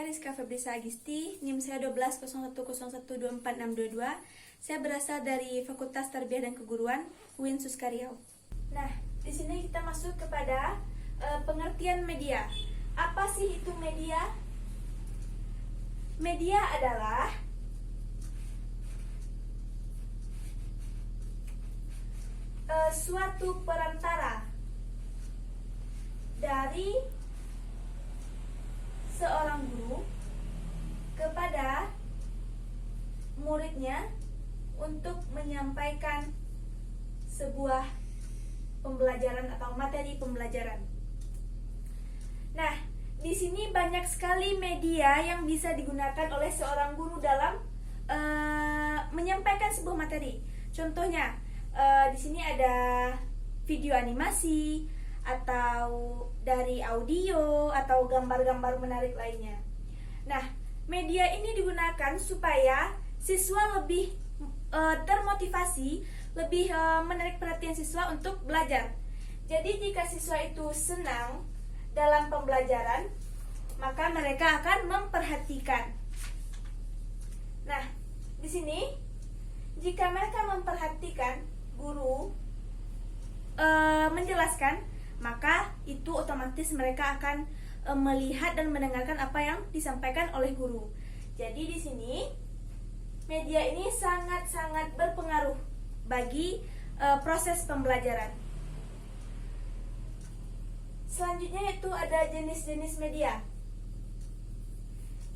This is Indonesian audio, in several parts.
Saya Rizka Febrisa Agisti, NIM saya 1201012462. Saya berasal dari Fakultas Tarbiyah dan Keguruan UIN Suskariau. Nah, di sini kita masuk kepada pengertian media. Apa sih itu media? Media adalah suatu perantara dari seorang guru kepada muridnya untuk menyampaikan sebuah pembelajaran atau materi pembelajaran. Nah, di sini banyak sekali media yang bisa digunakan oleh seorang guru dalam menyampaikan sebuah materi. Contohnya, di sini ada video animasi, atau dari audio, atau gambar-gambar menarik lainnya. Nah, media ini digunakan supaya siswa lebih termotivasi, lebih menarik perhatian siswa untuk belajar. Jadi jika siswa itu senang dalam pembelajaran, maka mereka akan memperhatikan. Nah, di sini jika mereka memperhatikan guru menjelaskan, maka itu otomatis mereka akan melihat dan mendengarkan apa yang disampaikan oleh guru. Jadi di sini media ini sangat-sangat berpengaruh bagi proses pembelajaran. Selanjutnya itu ada jenis-jenis media.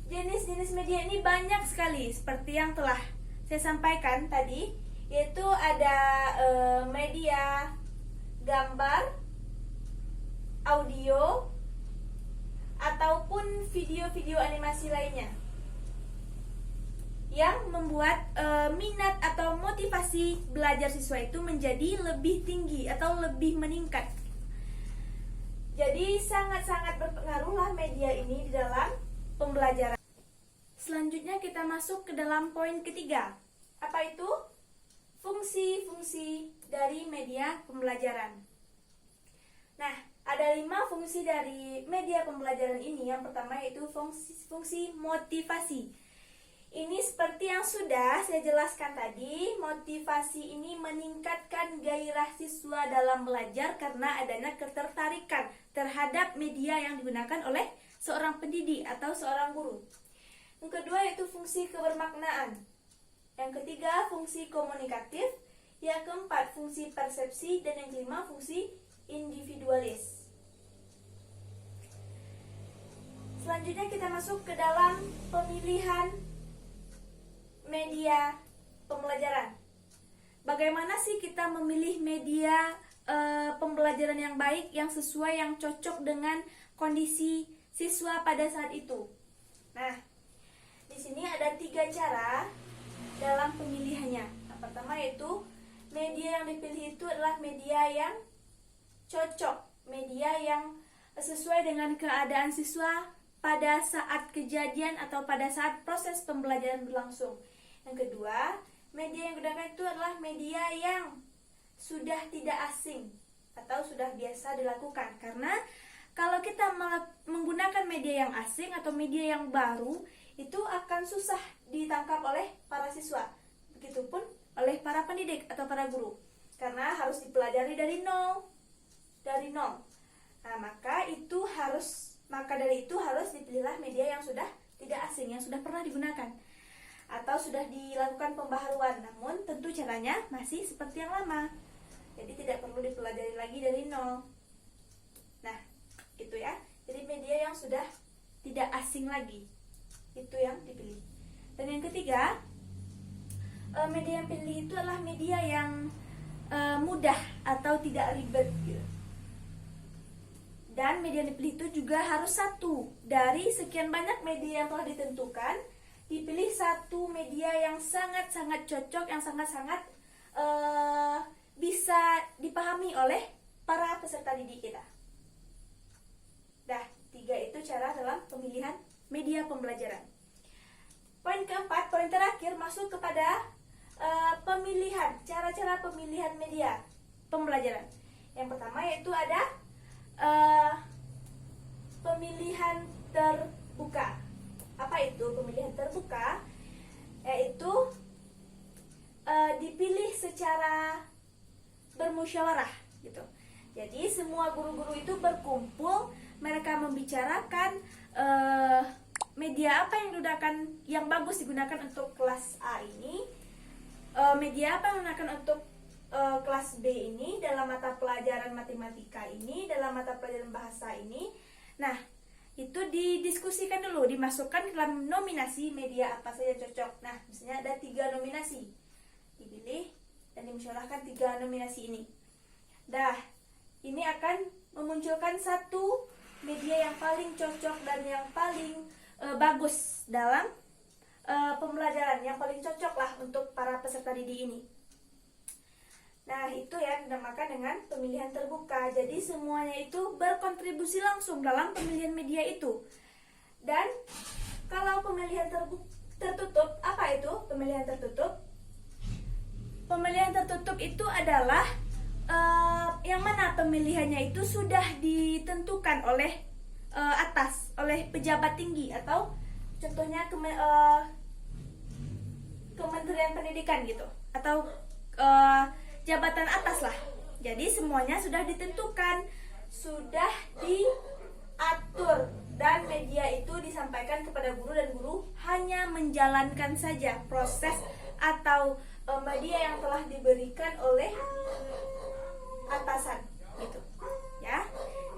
Jenis-jenis media ini banyak sekali seperti yang telah saya sampaikan tadi, yaitu ada media gambar, audio, ataupun video-video animasi lainnya yang membuat minat atau motivasi belajar siswa itu menjadi lebih tinggi atau lebih meningkat. Jadi sangat-sangat berpengaruhlah media ini di dalam pembelajaran. Selanjutnya kita masuk ke dalam poin ketiga. Apa itu? Fungsi-fungsi dari media pembelajaran. Nah, ada 5 fungsi dari media pembelajaran ini. Yang pertama yaitu fungsi motivasi. Ini seperti yang sudah saya jelaskan tadi, motivasi ini meningkatkan gairah siswa dalam belajar karena adanya ketertarikan terhadap media yang digunakan oleh seorang pendidik atau seorang guru. Yang kedua yaitu fungsi kebermaknaan. Yang ketiga fungsi komunikatif. Yang keempat fungsi persepsi. Dan yang kelima fungsi individualis. Selanjutnya kita masuk ke dalam pemilihan media pembelajaran. Bagaimana sih kita memilih media pembelajaran yang baik, yang sesuai, yang cocok dengan kondisi siswa pada saat itu? Nah, di sini ada 3 cara dalam pemilihannya. Yang pertama yaitu media yang dipilih itu adalah media yang cocok, media yang sesuai dengan keadaan siswa pada saat kejadian atau pada saat proses pembelajaran berlangsung. Yang kedua, media yang digunakan itu adalah media yang sudah tidak asing atau sudah biasa dilakukan. Karena kalau kita menggunakan media yang asing atau media yang baru, itu akan susah ditangkap oleh para siswa. Begitupun oleh para pendidik atau para guru. Karena harus dipelajari dari nol. Nah, maka dari itu harus dipilihlah media yang sudah tidak asing, yang sudah pernah digunakan atau sudah dilakukan pembaharuan, namun tentu caranya masih seperti yang lama. Jadi tidak perlu dipelajari lagi dari nol. Nah, itu ya. Jadi media yang sudah tidak asing lagi, itu yang dipilih. Dan yang ketiga, media yang pilih itu adalah media yang mudah atau tidak ribet gitu. Dan media yang dipilih itu juga harus satu dari sekian banyak media yang telah ditentukan. Dipilih satu media yang sangat-sangat cocok, yang sangat-sangat bisa dipahami oleh para peserta didik kita. Dah, 3 itu cara dalam pemilihan media pembelajaran. Poin keempat, poin terakhir masuk kepada pemilihan, cara-cara pemilihan media pembelajaran. Yang pertama yaitu ada pemilihan terbuka. itu pemilihan terbuka, yaitu dipilih secara bermusyawarah gitu. Jadi semua guru-guru itu berkumpul, mereka membicarakan media apa yang bagus digunakan untuk kelas A ini, media apa yang digunakan untuk kelas B ini, dalam mata pelajaran matematika ini, dalam mata pelajaran bahasa ini. Nah, itu didiskusikan dulu, dimasukkan ke dalam nominasi media apa saja cocok. Nah, misalnya ada 3 nominasi, dipilih dan dimusyawarahkan 3 nominasi ini. Dah, ini akan memunculkan satu media yang paling cocok dan yang paling bagus dalam pembelajaran, yang paling cocok lah untuk para peserta didik ini. Nah, itu ya dinamakan dengan pemilihan terbuka. Jadi semuanya itu berkontribusi langsung dalam pemilihan media itu. Dan kalau pemilihan tertutup, apa itu pemilihan tertutup? Pemilihan tertutup itu adalah yang mana pemilihannya itu sudah ditentukan oleh atas, oleh pejabat tinggi, atau contohnya Kementerian Pendidikan gitu, atau jabatan atas lah. Jadi semuanya sudah ditentukan, sudah diatur, dan media itu disampaikan kepada guru, dan guru hanya menjalankan saja proses atau media yang telah diberikan oleh atasan gitu ya.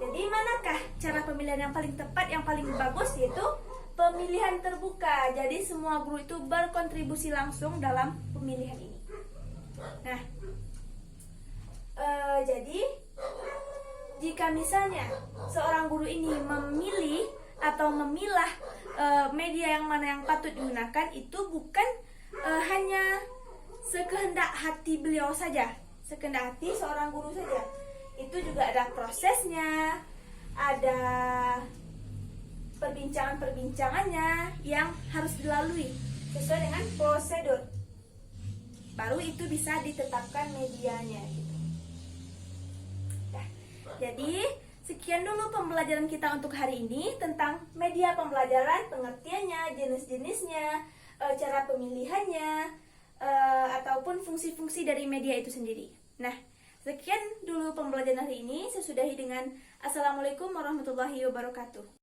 Jadi manakah cara pemilihan yang paling tepat, yang paling bagus, yaitu pemilihan terbuka. Jadi semua guru itu berkontribusi langsung dalam pemilihan ini. Nah, jadi jika misalnya seorang guru ini memilih atau memilah media yang mana yang patut digunakan, itu bukan hanya sekehendak hati beliau saja, sekehendak hati seorang guru saja. Itu juga ada prosesnya, ada perbincangan-perbincangannya yang harus dilalui sesuai dengan prosedur. Baru itu bisa ditetapkan medianya gitu. Nah, jadi sekian dulu pembelajaran kita untuk hari ini tentang media pembelajaran, pengertiannya, jenis-jenisnya, cara pemilihannya, ataupun fungsi-fungsi dari media itu sendiri. Nah, sekian dulu pembelajaran hari ini. Saya sudahi dengan Assalamualaikum warahmatullahi wabarakatuh.